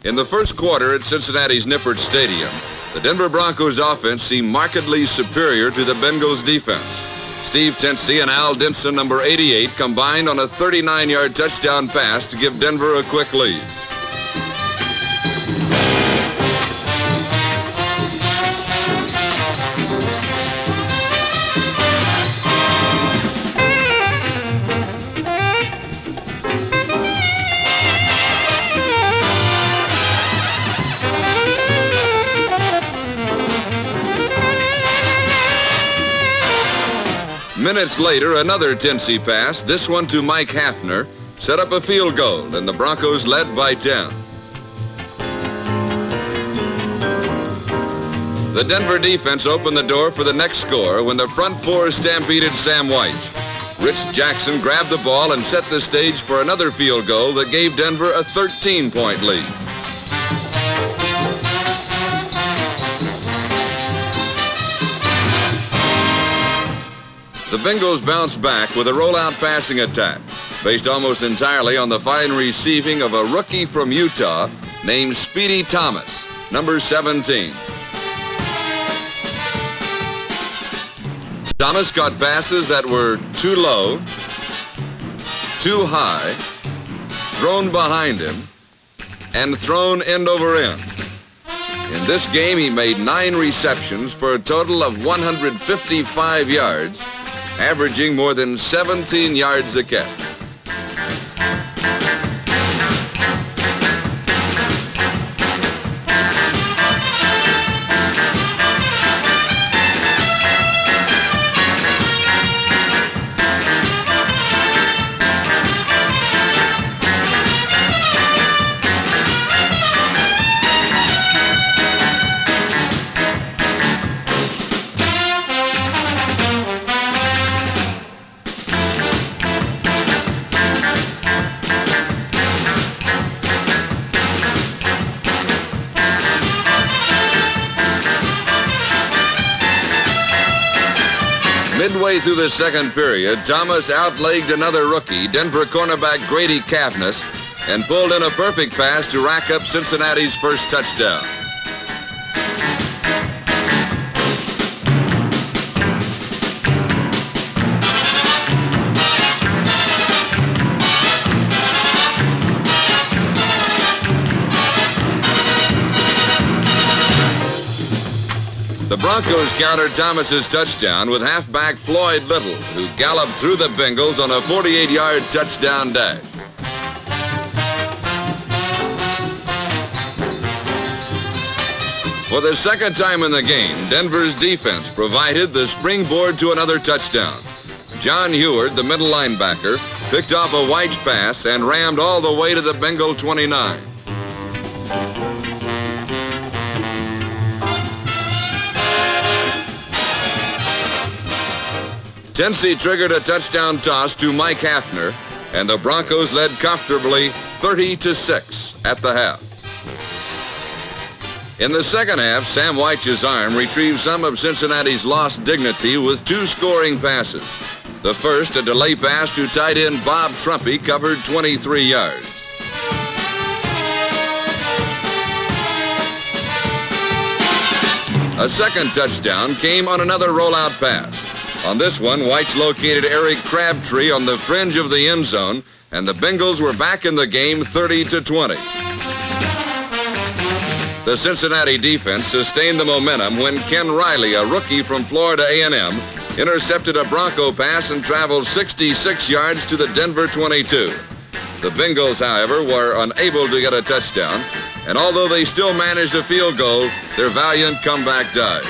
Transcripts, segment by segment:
In the first quarter at Cincinnati's Nippert Stadium, the Denver Broncos offense seemed markedly superior to the Bengals defense. Steve Tensey and Al Denson, number 88, combined on a 39-yard touchdown pass to give Denver a quick lead. Minutes later, another Tensey pass, this one to Mike Hafner, set up a field goal, and the Broncos led by 10. The Denver defense opened the door for the next score when the front four stampeded Sam White. Rich Jackson grabbed the ball and set the stage for another field goal that gave Denver a 13-point lead. The Bengals bounced back with a rollout passing attack based almost entirely on the fine receiving of a rookie from Utah named Speedy Thomas, number 17. Thomas caught passes that were too low, too high, thrown behind him, and thrown end over end. In this game, he made 9 receptions for a total of 155 yards, averaging more than 17 yards a catch. Midway through the second period, Thomas outlegged another rookie, Denver cornerback Grady Cavness, and pulled in a perfect pass to rack up Cincinnati's first touchdown. The Broncos countered Thomas's touchdown with halfback Floyd Little, who galloped through the Bengals on a 48-yard touchdown dash. For the second time in the game, Denver's defense provided the springboard to another touchdown. John Heward, the middle linebacker, picked off a White pass and rammed all the way to the Bengal 29. Tensey triggered a touchdown toss to Mike Hafner, and the Broncos led comfortably 30-6 at the half. In the second half, Sam White's arm retrieved some of Cincinnati's lost dignity with 2 scoring passes. The first, a delay pass to tight end Bob Trumpy, covered 23 yards. A second touchdown came on another rollout pass. On this one, White's located Eric Crabtree on the fringe of the end zone, and the Bengals were back in the game 30-20. The Cincinnati defense sustained the momentum when Ken Riley, a rookie from Florida A&M, intercepted a Bronco pass and traveled 66 yards to the Denver 22. The Bengals, however, were unable to get a touchdown, and although they still managed a field goal, their valiant comeback died.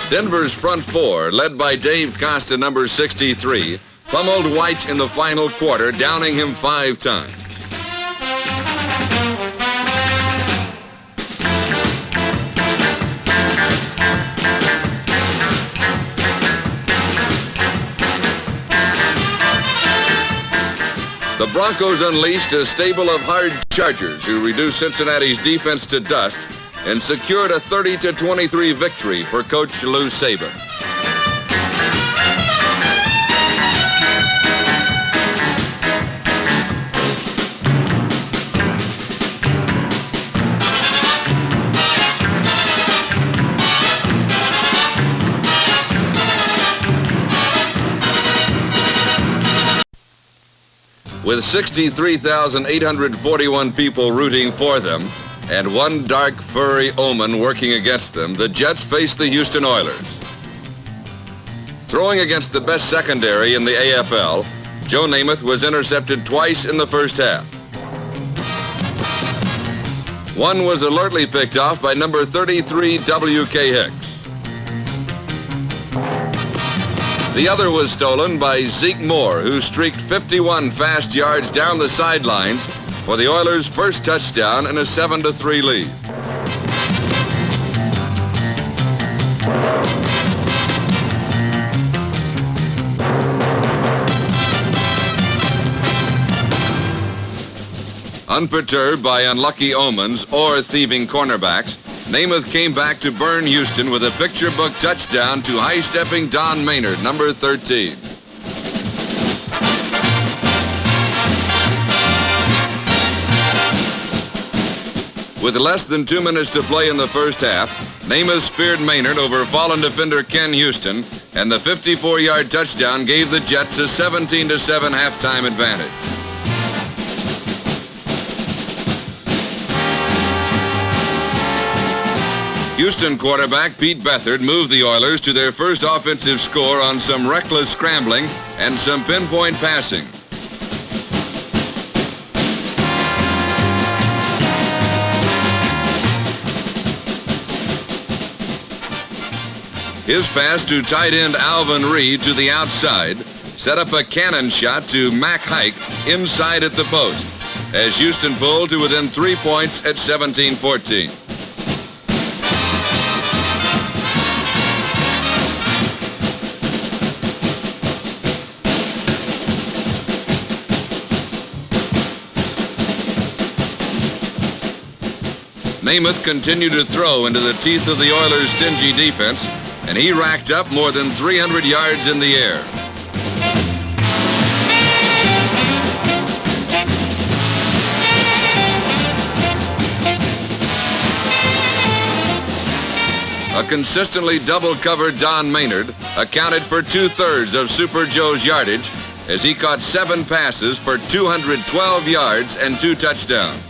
Denver's front four, led by Dave Costa, number 63, pummeled White in the final quarter, downing him 5 times. The Broncos unleashed a stable of hard chargers who reduced Cincinnati's defense to dust and secured a 30-23 victory for Coach Lou Saban. With 63,841 people rooting for them and one dark, furry omen working against them, the Jets faced the Houston Oilers. Throwing against the best secondary in the AFL, Joe Namath was intercepted twice in the first half. One was alertly picked off by number 33, W.K. Hicks. The other was stolen by Zeke Moore, who streaked 51 fast yards down the sidelines for the Oilers' first touchdown in a 7-3 lead. Unperturbed by unlucky omens or thieving cornerbacks, Namath came back to burn Houston with a picture-book touchdown to high-stepping Don Maynard, number 13. With less than 2 minutes to play in the first half, Namath speared Maynard over fallen defender Ken Houston, and the 54-yard touchdown gave the Jets a 17-7 halftime advantage. Houston quarterback Pete Beathard moved the Oilers to their first offensive score on some reckless scrambling and some pinpoint passing. His pass to tight end Alvin Reed to the outside set up a cannon shot to Mac Hike inside at the post as Houston pulled to within 3 points at 17-14. Namath continued to throw into the teeth of the Oilers' stingy defense, and he racked up more than 300 yards in the air. A consistently double-covered Don Maynard accounted for 2/3 of Super Joe's yardage as he caught 7 passes for 212 yards and 2 touchdowns.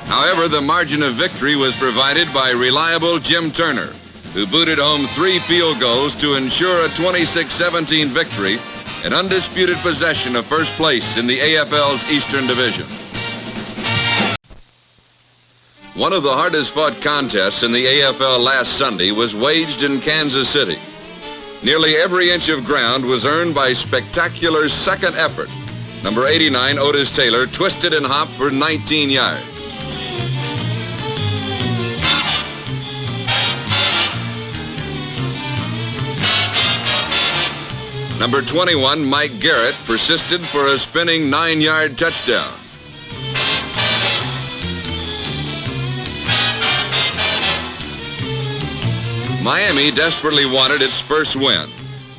However, the margin of victory was provided by reliable Jim Turner, who booted home 3 field goals to ensure a 26-17 victory and undisputed possession of first place in the AFL's Eastern Division. One of the hardest fought contests in the AFL last Sunday was waged in Kansas City. Nearly every inch of ground was earned by spectacular second effort. Number 89, Otis Taylor, twisted and hopped for 19 yards. Number 21, Mike Garrett, persisted for a spinning 9-yard touchdown. Miami desperately wanted its first win.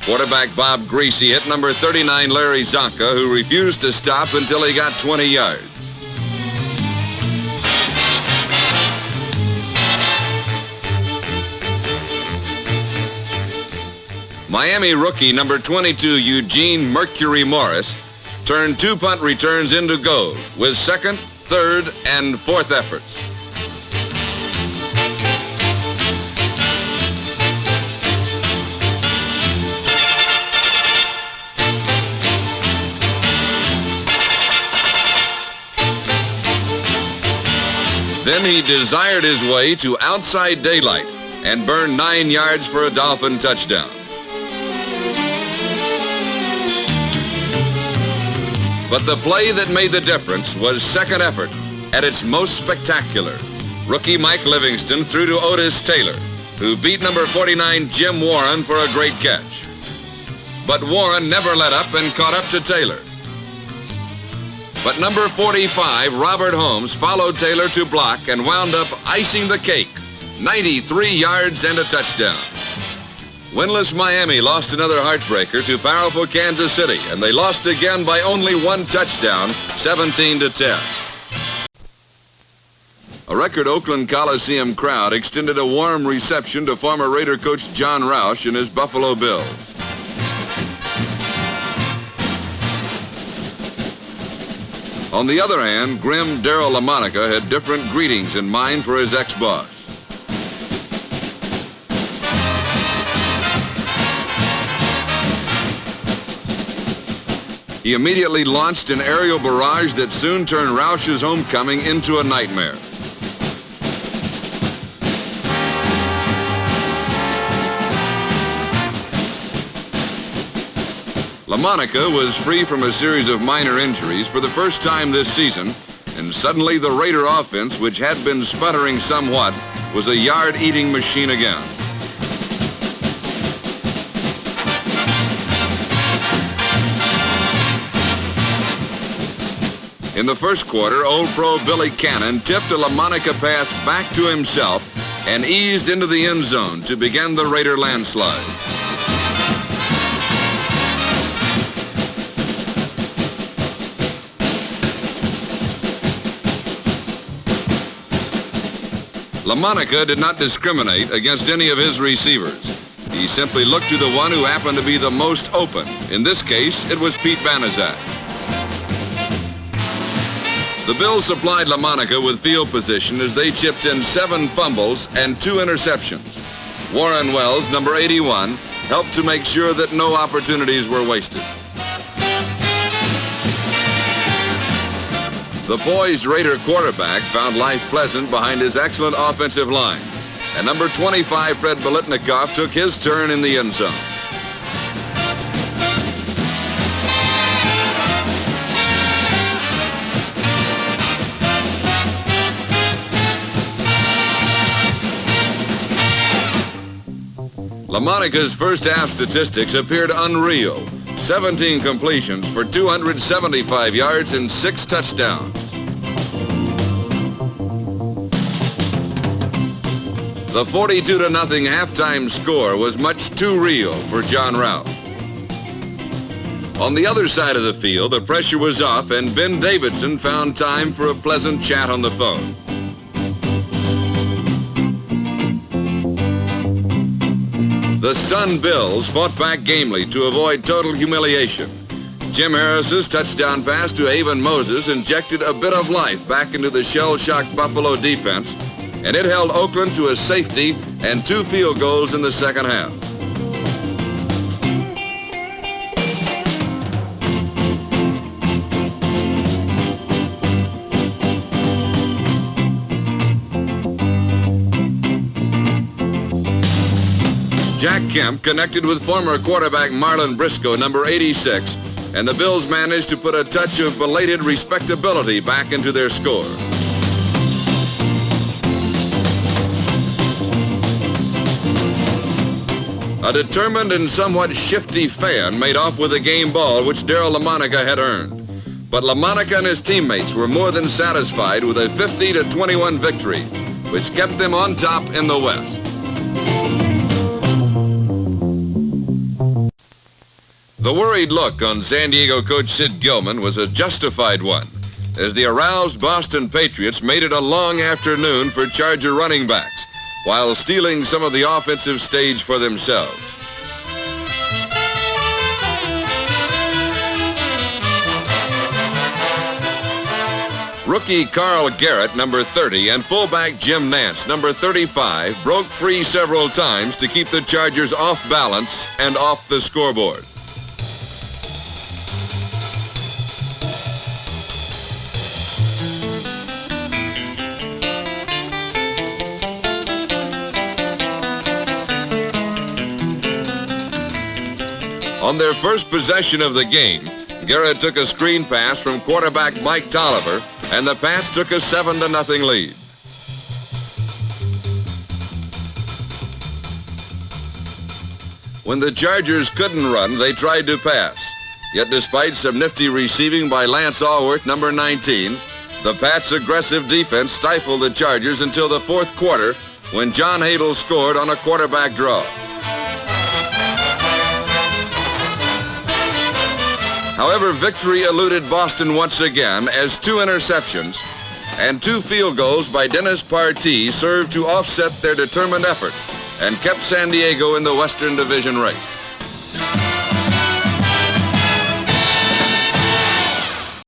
Quarterback Bob Greasy hit number 39, Larry Zonka, who refused to stop until he got 20 yards. Miami rookie number 22, Eugene Mercury Morris, turned 2 punt returns into goals with second, third, and fourth efforts. Then he desired his way to outside daylight and burned 9 yards for a Dolphin touchdown. But the play that made the difference was second effort at its most spectacular. Rookie Mike Livingston threw to Otis Taylor, who beat number 49 Jim Warren for a great catch. But Warren never let up and caught up to Taylor. But number 45, Robert Holmes, followed Taylor to block and wound up icing the cake, 93 yards and a touchdown. Winless Miami lost another heartbreaker to powerful Kansas City, and they lost again by only 1 touchdown, 17-10. A record Oakland Coliseum crowd extended a warm reception to former Raider coach John Roush and his Buffalo Bills. On the other hand, grim Darryl LaMonica had different greetings in mind for his ex-boss. He immediately launched an aerial barrage that soon turned Roush's homecoming into a nightmare. LaMonica was free from a series of minor injuries for the first time this season, and suddenly the Raider offense, which had been sputtering somewhat, was a yard-eating machine again. In the first quarter, old pro Billy Cannon tipped a LaMonica pass back to himself and eased into the end zone to begin the Raider landslide. LaMonica did not discriminate against any of his receivers. He simply looked to the one who happened to be the most open. In this case, it was Pete Banaszak. The Bills supplied LaMonica with field position as they chipped in 7 fumbles and 2 interceptions. Warren Wells, number 81, helped to make sure that no opportunities were wasted. The poised Raider quarterback found life pleasant behind his excellent offensive line, and number 25, Fred Biletnikoff, took his turn in the end zone. LaMonica's first half statistics appeared unreal. 17 completions for 275 yards and 6 touchdowns. The 42-0 halftime score was much too real for John Roush. On the other side of the field, the pressure was off, and Ben Davidson found time for a pleasant chat on the phone. The stunned Bills fought back gamely to avoid total humiliation. Jim Harris's touchdown pass to Avon Moses injected a bit of life back into the shell-shocked Buffalo defense, and it held Oakland to a safety and 2 field goals in the second half. Jack Kemp connected with former quarterback Marlon Briscoe, number 86, and the Bills managed to put a touch of belated respectability back into their score. A determined and somewhat shifty fan made off with a game ball which Darryl LaMonica had earned. But LaMonica and his teammates were more than satisfied with a 50-21 victory, which kept them on top in the West. The worried look on San Diego coach Sid Gilman was a justified one, as the aroused Boston Patriots made it a long afternoon for Charger running backs, while stealing some of the offensive stage for themselves. Rookie Carl Garrett, number 30, and fullback Jim Nance, number 35, broke free several times to keep the Chargers off balance and off the scoreboard. On their first possession of the game, Garrett took a screen pass from quarterback Mike Tolliver, and the Pats took a 7-0 lead. When the Chargers couldn't run, they tried to pass. Yet despite some nifty receiving by Lance Allworth, number 19, the Pats' aggressive defense stifled the Chargers until the fourth quarter, when John Hadel scored on a quarterback draw. However, victory eluded Boston once again, as 2 interceptions and 2 field goals by Dennis Partee served to offset their determined effort and kept San Diego in the Western Division race.